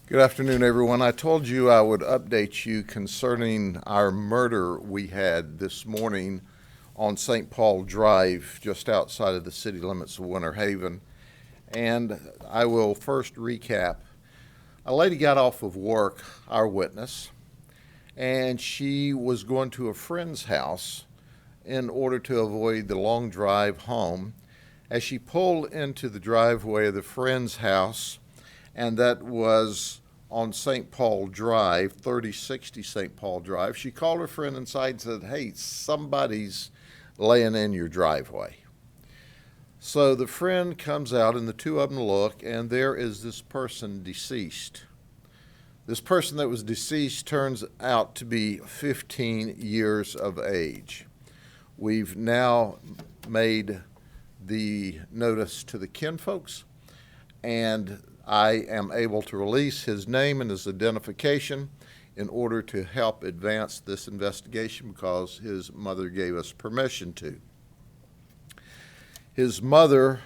Good afternoon, everyone. I told you I would update you concerning our murder we had this morning on St. Paul Drive, just outside of the city limits of Winter Haven. And I will first recap. A lady got off of work, our witness, and she was going to a friend's house in order to avoid the long drive home. As she pulled into the driveway of the friend's house, and that was on St. Paul Drive, 3060 St. Paul Drive. She called her friend inside and said, "Hey, somebody's laying in your driveway." So the friend comes out and the two of them look, and there is this person deceased. This person that was deceased turns out to be 15 years of age. We've now made the notice to the kinfolks, and I am able to release his name and his identification in order to help advance this investigation because his mother gave us permission to. His mother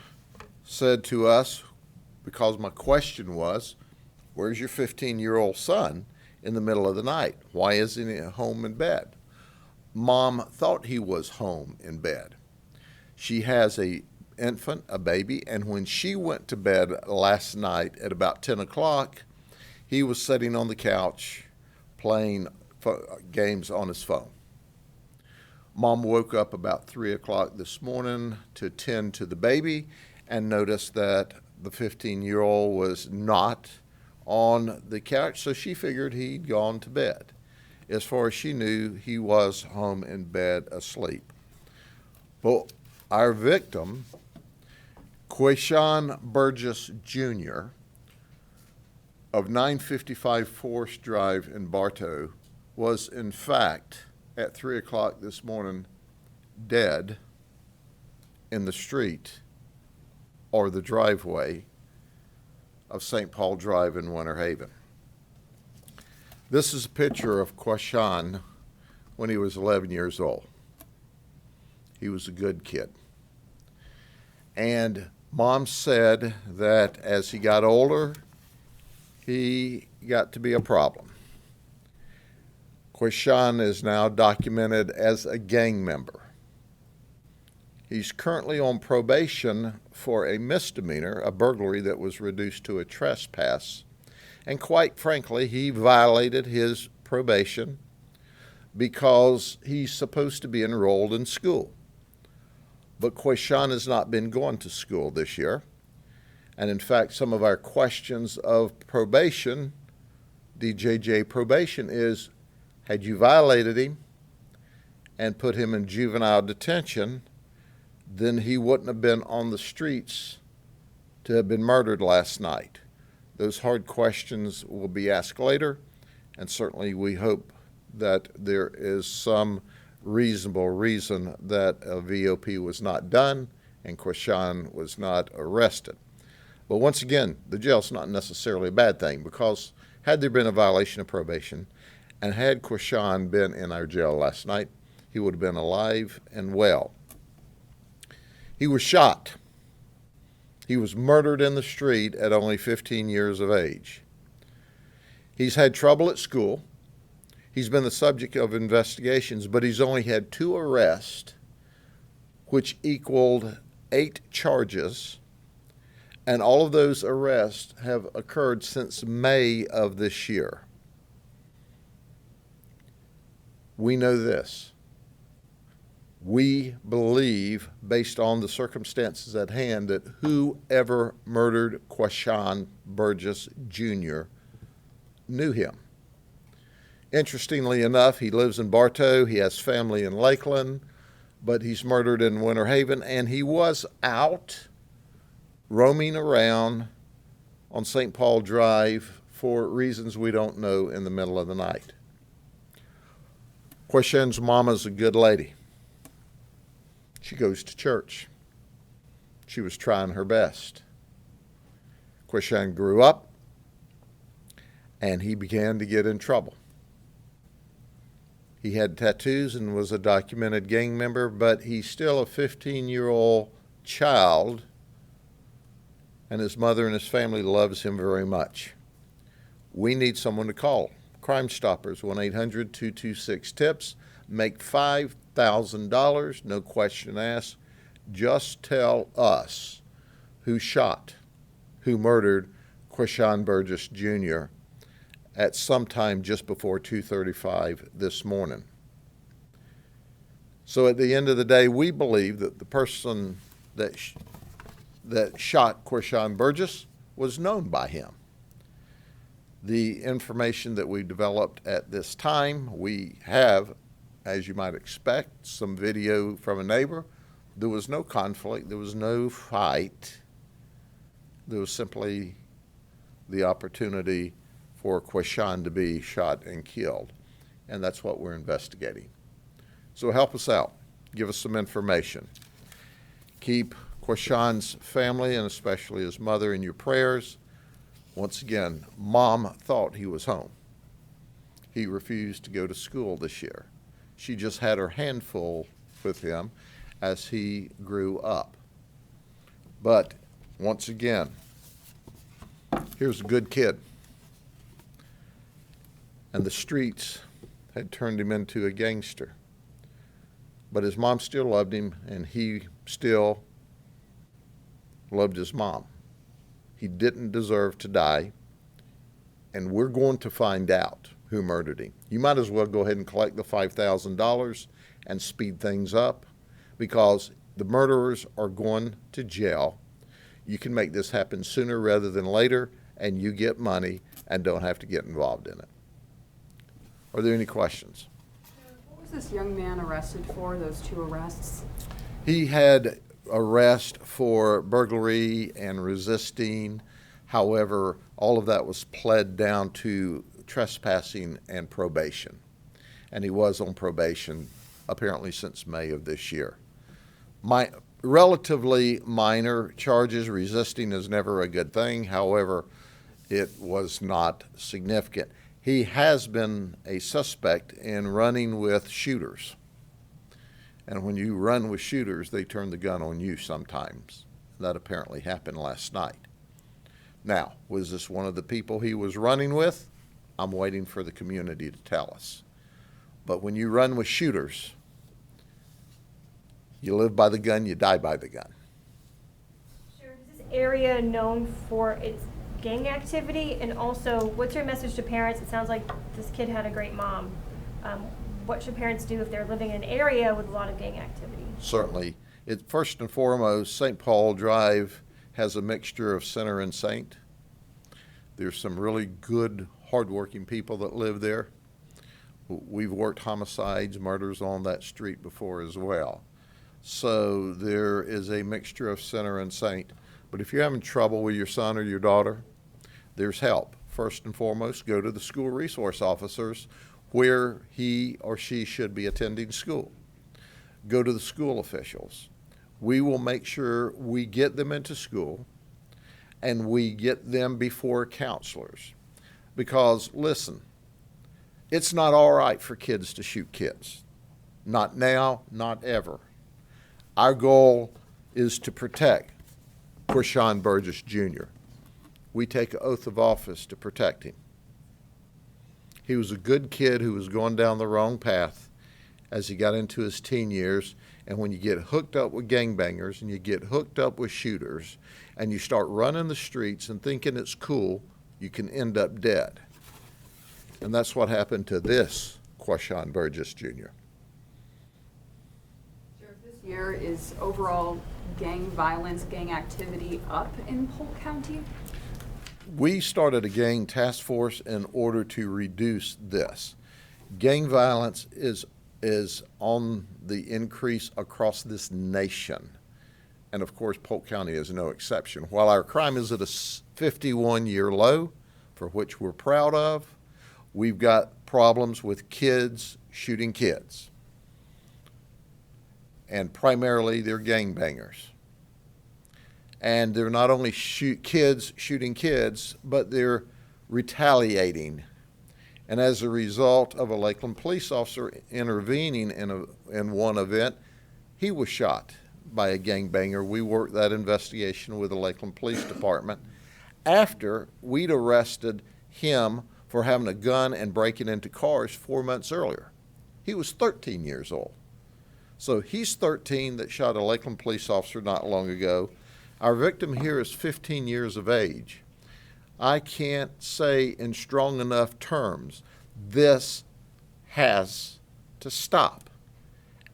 said to us, because my question was, "Where's your 15-year-old son in the middle of the night? Why isn't he home in bed?" Mom thought he was home in bed. She has a infant, a baby, and when she went to bed last night at about 10 o'clock, he was sitting on the couch playing games on his phone. Mom woke up about 3 o'clock this morning to tend to the baby and noticed that the 15-year-old was not on the couch, so she figured he'd gone to bed. As far as she knew, he was home in bed asleep. But our victim, Quashawn Burgess, Jr., of 955 Forest Drive in Bartow, was in fact, at 3 o'clock this morning, dead in the street or the driveway of St. Paul Drive in Winter Haven. This is a picture of Quashawn when he was 11 years old. He was a good kid. And Mom said that as he got older, he got to be a problem. Quashawn is now documented as a gang member. He's currently on probation for a misdemeanor, a burglary that was reduced to a trespass. And quite frankly, he violated his probation because he's supposed to be enrolled in school. But Quashawn has not been going to school this year. And in fact, some of our questions of probation, DJJ probation, is had you violated him and put him in juvenile detention, then he wouldn't have been on the streets to have been murdered last night. Those hard questions will be asked later, and certainly we hope that there is some reasonable reason that a VOP was not done and Quashawn was not arrested. But once again, the jail's not necessarily a bad thing, because had there been a violation of probation and had Quashawn been in our jail last night, he would have been alive and well. He was shot. He was murdered in the street at only 15 years of age. He's had trouble at school. He's been the subject of investigations, but he's only had 2 arrests, which equaled 8 charges, and all of those arrests have occurred since May of this year. We know this. We believe, based on the circumstances at hand, that whoever murdered Quashawn Burgess Jr. knew him. Interestingly enough, he lives in Bartow, he has family in Lakeland, but he's murdered in Winter Haven, and he was out roaming around on St. Paul Drive for reasons we don't know in the middle of the night. Quashawn's mama's a good lady. She goes to church. She was trying her best. Quashawn grew up, and he began to get in trouble. He had tattoos and was a documented gang member, but he's still a 15-year-old child, and his mother and his family loves him very much. we need someone to call. Crime Stoppers, 1-800-226-TIPS. Make $5,000, no question asked. Just tell us who shot, who murdered Quashawn Burgess Jr. at some time just before 2:35 this morning. So at the end of the day, we believe that the person that shot Quashawn Burgess was known by him. The information that we developed at this time, we have, as you might expect, some video from a neighbor. There was no conflict. There was no fight. There was simply the opportunity for Quashawn to be shot and killed. And that's what we're investigating. So help us out. Give us some information. Keep Quashawn's family, and especially his mother, in your prayers. Once again, Mom thought he was home. He refused to go to school this year. She just had her handful with him as he grew up. But once again, here's a good kid. And the streets had turned him into a gangster. But his mom still loved him, and he still loved his mom. He didn't deserve to die, and we're going to find out who murdered him. You might as well go ahead and collect the $5,000 and speed things up, because the murderers are going to jail. You can make this happen sooner rather than later, and you get money and don't have to get involved in it. Are there any questions? What was this young man arrested for, those 2 arrests? He had arrest for burglary and resisting. However, all of that was pled down to trespassing and probation. And he was on probation apparently since May of this year. Relatively minor charges. Resisting is never a good thing. However, it was not significant. He has been a suspect in running with shooters. And when you run with shooters, they turn the gun on you sometimes. That apparently happened last night. Now, was this one of the people he was running with? I'm waiting for the community to tell us. But when you run with shooters, you live by the gun, you die by the gun. Sure. Is this area known for its gang activity? And also, what's your message to parents? It sounds like this kid had a great mom. What should parents do if they're living in an area with a lot of gang activity? Certainly. First and foremost, St. Paul Drive has a mixture of sinner and saint. There's some really good, hardworking people that live there. We've worked homicides, murders on that street before as well. So there is a mixture of sinner and saint. But if you're having trouble with your son or your daughter, there's help. First and foremost, go to the school resource officers where he or she should be attending school. Go to the school officials. We will make sure we get them into school and we get them before counselors. Because, listen, it's not all right for kids to shoot kids. Not now, not ever. Our goal is to protect Quashawn Burgess Jr. We take an oath of office to protect him. He was a good kid who was going down the wrong path as he got into his teen years. And when you get hooked up with gangbangers and you get hooked up with shooters and you start running the streets and thinking it's cool, you can end up dead. And that's what happened to this Quashawn Burgess Jr. This year, is overall gang violence, gang activity up in Polk County? We started a gang task force in order to reduce this. Gang violence is on the increase across this nation. And of course, Polk County is no exception. While our crime is at a 51-year low, for which we're proud of, we've got problems with kids shooting kids. And primarily, they're gangbangers. And they're not only kids shooting kids, but they're retaliating. And as a result of a Lakeland police officer intervening in one event, he was shot by a gangbanger. We worked that investigation with the Lakeland Police Department after we'd arrested him for having a gun and breaking into cars 4 months earlier. He was 13 years old. So he's 13 that shot a Lakeland police officer not long ago. Our victim here is 15 years of age. I can't say in strong enough terms, this has to stop.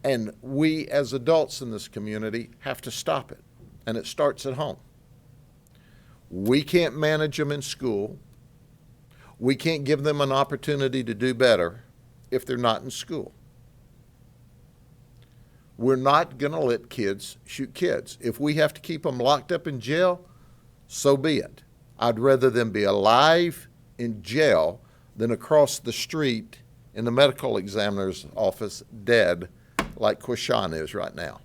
And we as adults in this community have to stop it. And it starts at home. We can't manage them in school. We can't give them an opportunity to do better if they're not in school. We're not going to let kids shoot kids. If we have to keep them locked up in jail, so be it. I'd rather them be alive in jail than across the street in the medical examiner's office dead like Quashawn is right now.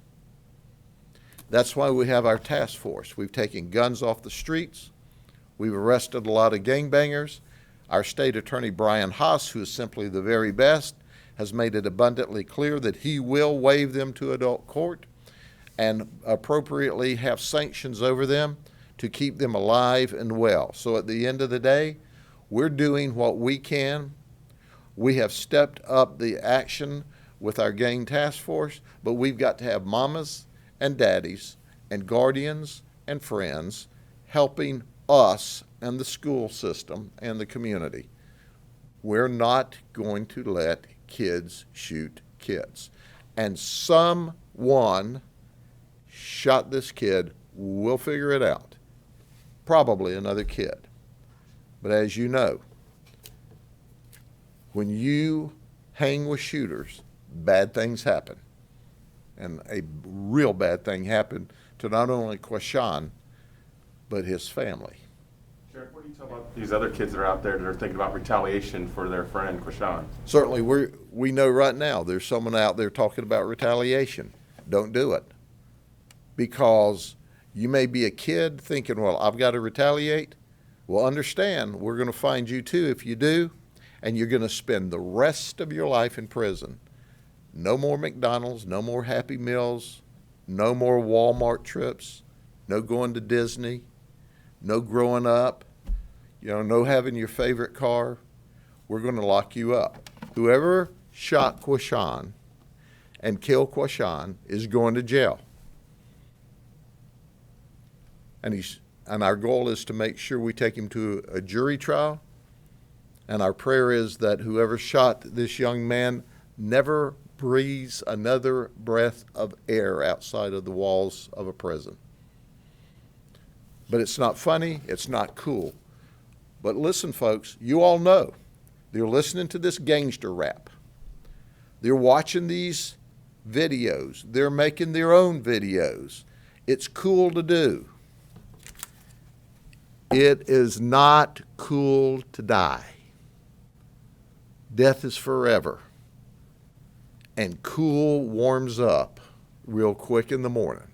That's why we have our task force. We've taken guns off the streets. We've arrested a lot of gangbangers. Our state attorney, Brian Haas, who is simply the very best, has made it abundantly clear that he will waive them to adult court and appropriately have sanctions over them to keep them alive and well. So at the end of the day, we're doing what we can. We have stepped up the action with our gang task force, but we've got to have mamas and daddies and guardians and friends helping us and the school system and the community. We're not going to let kids shoot kids. And someone shot this kid. We'll figure it out. Probably another kid. But as you know, when you hang with shooters, bad things happen. And a real bad thing happened to not only Quashawn, but his family. Sheriff, what do you tell about these other kids that are out there that are thinking about retaliation for their friend Quashawn? Certainly, we know right now there's someone out there talking about retaliation. Don't do it. Because you may be a kid thinking, well, I've got to retaliate. Well, understand, we're going to find you too if you do, and you're going to spend the rest of your life in prison. No more McDonald's, no more Happy Meals, no more Walmart trips, no going to Disney, no growing up, no having your favorite car. We're going to lock you up. Whoever shot Quashawn and killed Quashawn is going to jail. And our goal is to make sure we take him to a jury trial. And our prayer is that whoever shot this young man never breathes another breath of air outside of the walls of a prison. But it's not funny, it's not cool. But listen, folks, you all know, they're listening to this gangster rap. They're watching these videos. They're making their own videos. It's cool to do. It is not cool to die. Death is forever. And cool warms up real quick in the morning.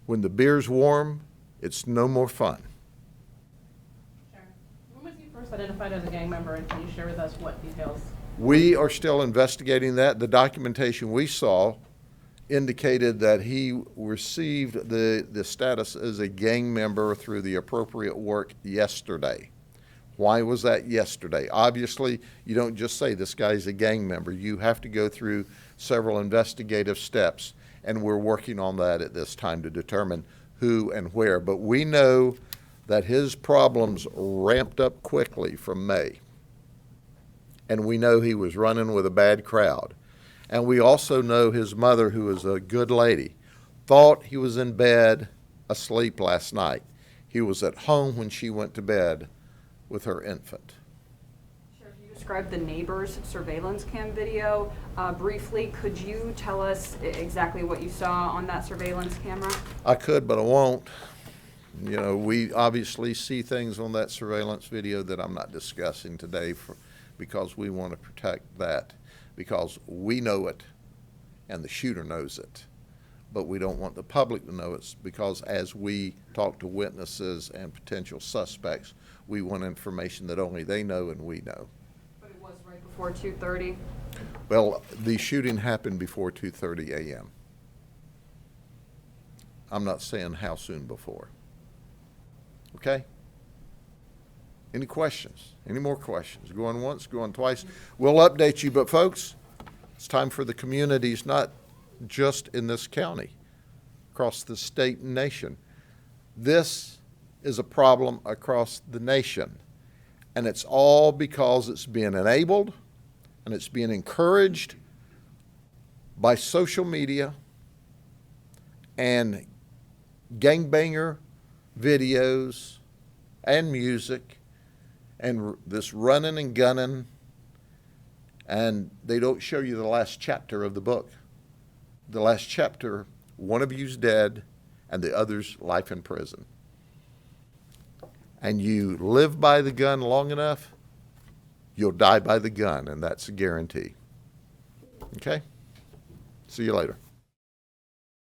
When the beer's warm, it's no more fun. Sure. When was he first identified as a gang member, and can you share with us what details? We are still investigating that. The documentation we saw indicated that he received the status as a gang member through the appropriate work yesterday. Why was that yesterday? Obviously, you don't just say this guy's a gang member. You have to go through several investigative steps, and we're working on that at this time to determine who and where. But we know that his problems ramped up quickly from May. And we know he was running with a bad crowd. And we also know his mother, who is a good lady, thought he was in bed asleep last night. He was at home when she went to bed with her infant. Sheriff, you described the neighbor's surveillance cam video briefly. Could you tell us exactly what you saw on that surveillance camera? I could, but I won't. We obviously see things on that surveillance video that I'm not discussing today because we want to protect that, because we know it and the shooter knows it. But we don't want the public to know it, because as we talk to witnesses and potential suspects, we want information that only they know and we know. But it was right before 2:30? Well, the shooting happened before 2:30 a.m. I'm not saying how soon before. Okay? Any questions? Any more questions? Going once, going twice? We'll update you, but folks, it's time for the communities, not just in this county, across the state and nation. This is a problem across the nation, and it's all because it's being enabled and it's being encouraged by social media and gangbanger videos and music and this running and gunning, and they don't show you the last chapter of the book. The last chapter, one of you's dead and the other's life in prison. And you live by the gun long enough, you'll die by the gun, and that's a guarantee. Okay? See you later.